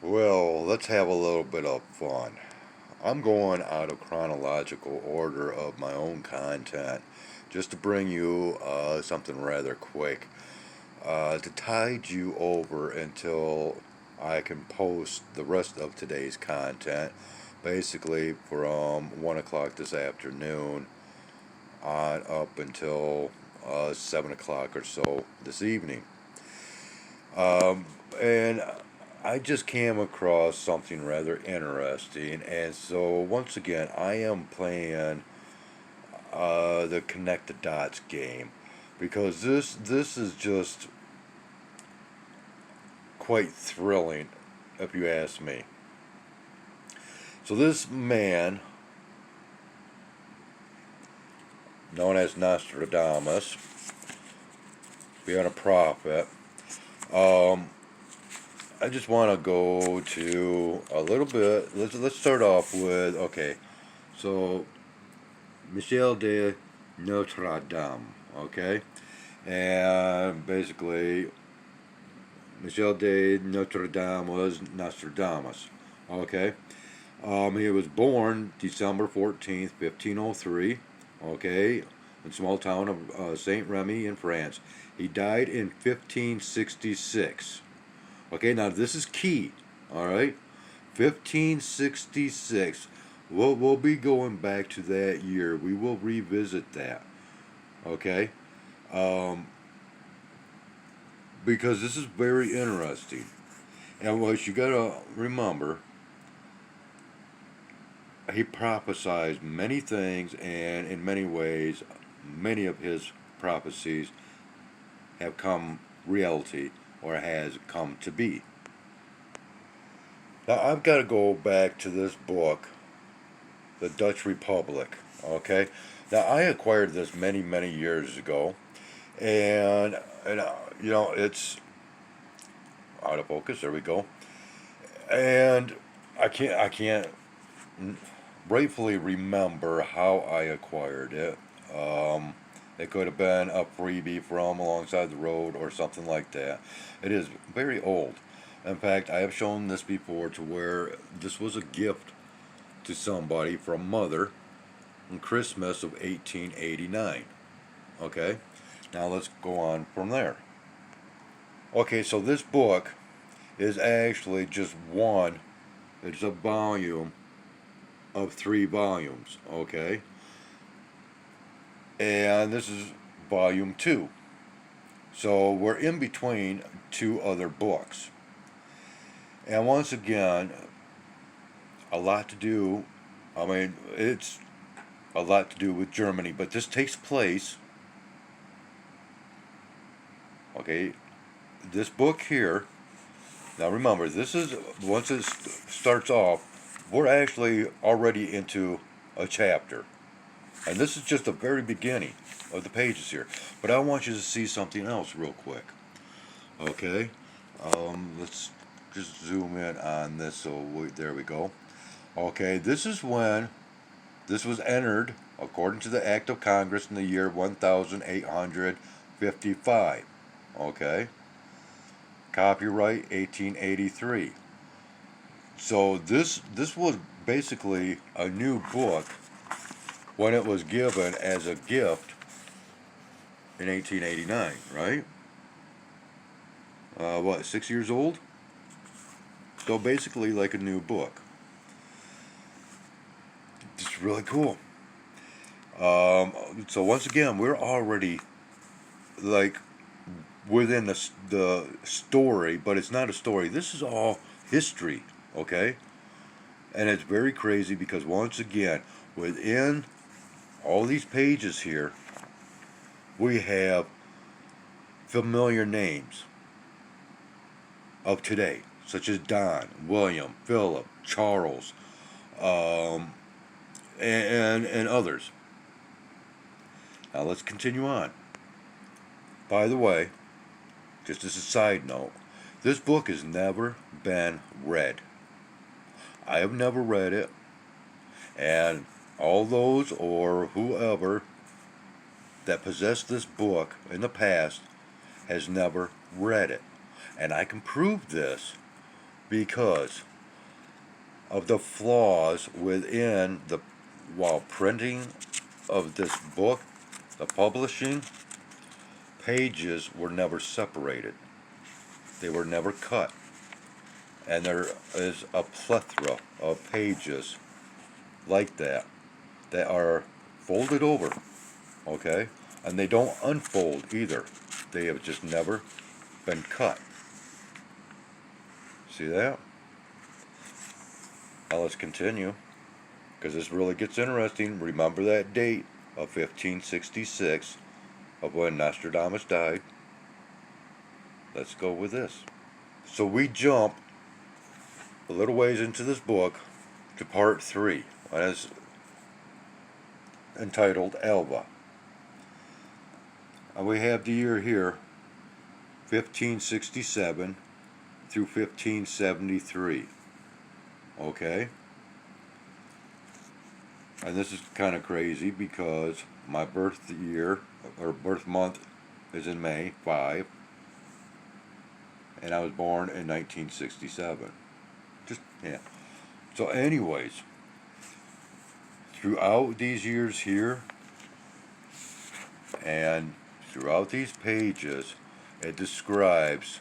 Well, let's have a little bit of fun. I'm going out of chronological order of my own content just to bring you something rather quick to tide you over until I can post the rest of today's content, basically from 1 o'clock this afternoon on up until 7 o'clock or so this evening. And I just came across something rather interesting, and so once again, I am playing the connect the dots game because this is just quite thrilling, if you ask me. So this man, known as Nostradamus, being a prophet, um, I just want to go to a little bit. Let's start off with okay. So Michel de Notre Dame, okay, and basically Michel de Notre Dame was Nostradamus, okay. He was born December 14th, 1503, okay, in small town of Saint Remy in France. He died in 1566. Okay, now this is key, all right? 1566. We'll be going back to that year. We will revisit that, okay? Um, because this is very interesting. And what you gotta remember, he prophesied many things, and in many ways, many of his prophecies have come reality or has come to be. Now I've got to go back to this book, The Dutch Republic. Okay, now I acquired this many years ago, and it's out of focus. There we go. And I can't rightfully remember how I acquired it. Um, it could have been a freebie from alongside the road or something like that. It is very old. In fact, I have shown this before to where this was a gift to somebody from mother on Christmas of 1889. Okay, now let's go on from there. Okay, so this book is actually just one, it's a volume of 3 volumes. Okay, and this is volume 2. So we're in between two other books. And once again, a lot to do. I mean, it's a lot to do with Germany, but this takes place, okay, this book here. Now remember, this is, once it starts off, we're actually already into a chapter. And this is just the very beginning of the pages here. But I want you to see something else real quick. Okay? Let's just zoom in on this. There we go. Okay, this is when this was entered according to the Act of Congress in the year 1855. Okay? Copyright 1883. So this was basically a new book when it was given as a gift in 1889, right? What, 6 years old? So basically like a new book. It's really cool. So once again, we're already like within the story, but it's not a story. This is all history, okay? And it's very crazy because once again, within all these pages here, we have familiar names of today, such as Don, William, Philip, Charles, um, and others. Now let's continue on. By the way, just as a side note, this book has never been read. I have never read it, and all those or whoever that possessed this book in the past has never read it. And I can prove this because of the flaws within the while printing of this book, the publishing pages were never separated. They were never cut. And there is a plethora of pages like that are folded over, okay? And they don't unfold either. They have just never been cut. See that? Now let's continue, because this really gets interesting. Remember that date of 1566 of when Nostradamus died? Let's go with this. So we jump a little ways into this book to part 3, and it's entitled Alva. And we have the year here, 1567 through 1573. Okay? And this is kind of crazy because my birth year, or birth month, is in May, 5. And I was born in 1967. Yeah. So anyways, throughout these years here, and throughout these pages, it describes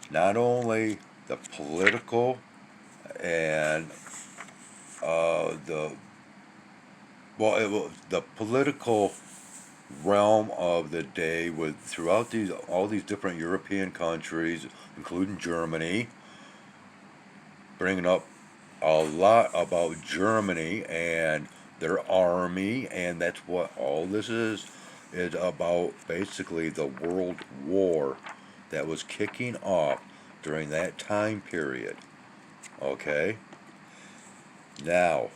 not only the political and the political realm of the day with throughout all these different European countries, including Germany, bringing up a lot about Germany and their army, and that's what all this is about. Basically, the World War that was kicking off during that time period. Okay? Now,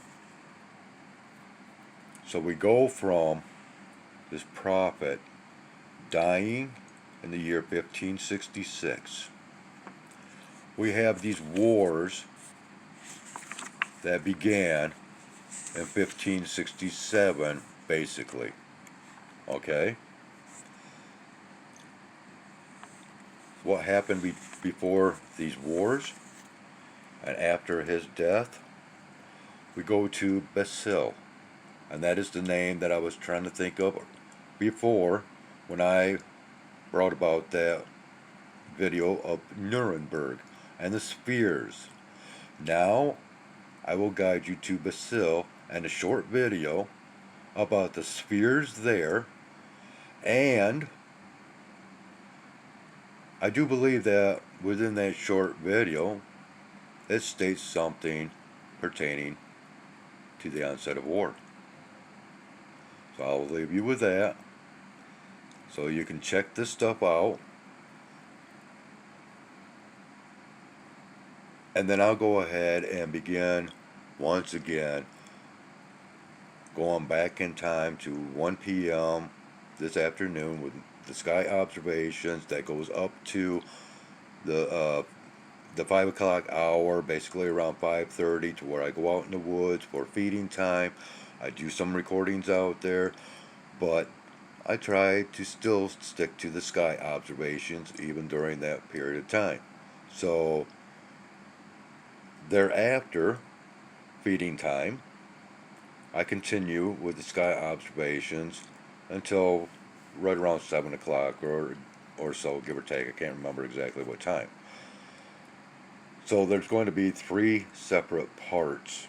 so we go from this prophet dying in the year 1566. We have these wars that began in 1567, basically. Okay? What happened before these wars and after his death? We go to Basil, and that is the name that I was trying to think of before when I brought about that video of Nuremberg and the spheres. Now I will guide you to Basil and a short video about the spheres there, and I do believe that within that short video it states something pertaining to the onset of war. So I'll leave you with that so you can check this stuff out, and then I'll go ahead and begin once again going back in time to 1 p.m. this afternoon with the sky observations that goes up to the 5 o'clock hour, basically around 5:30, to where I go out in the woods for feeding time. I do some recordings out there, but I try to still stick to the sky observations even during that period of time. So thereafter, feeding time, I continue with the sky observations until right around 7 o'clock or so, give or take. I can't remember exactly what time. So there's going to be 3 separate parts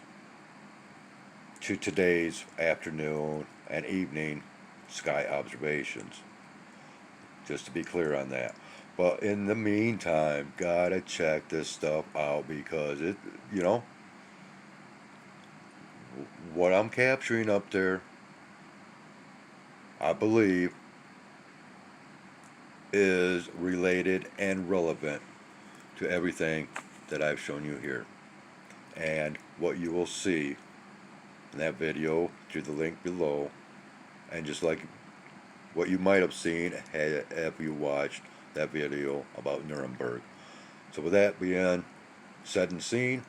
to today's afternoon and evening sky observations, just to be clear on that. But in the meantime, gotta check this stuff out, because it, what I'm capturing up there, I believe, is related and relevant to everything that I've shown you here, and what you will see in that video through the link below, and just like what you might have seen if you watched that video about Nuremberg. So with that being said and seen,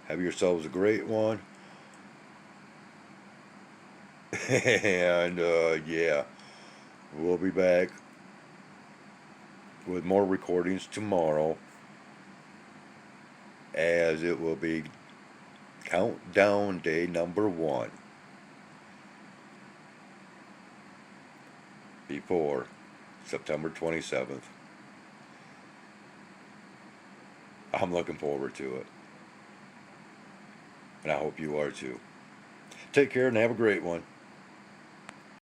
have yourselves a great one. And yeah, we'll be back with more recordings tomorrow. as it will be countdown day number 1 before September 27th. I'm looking forward to it, and I hope you are too. Take care and have a great one.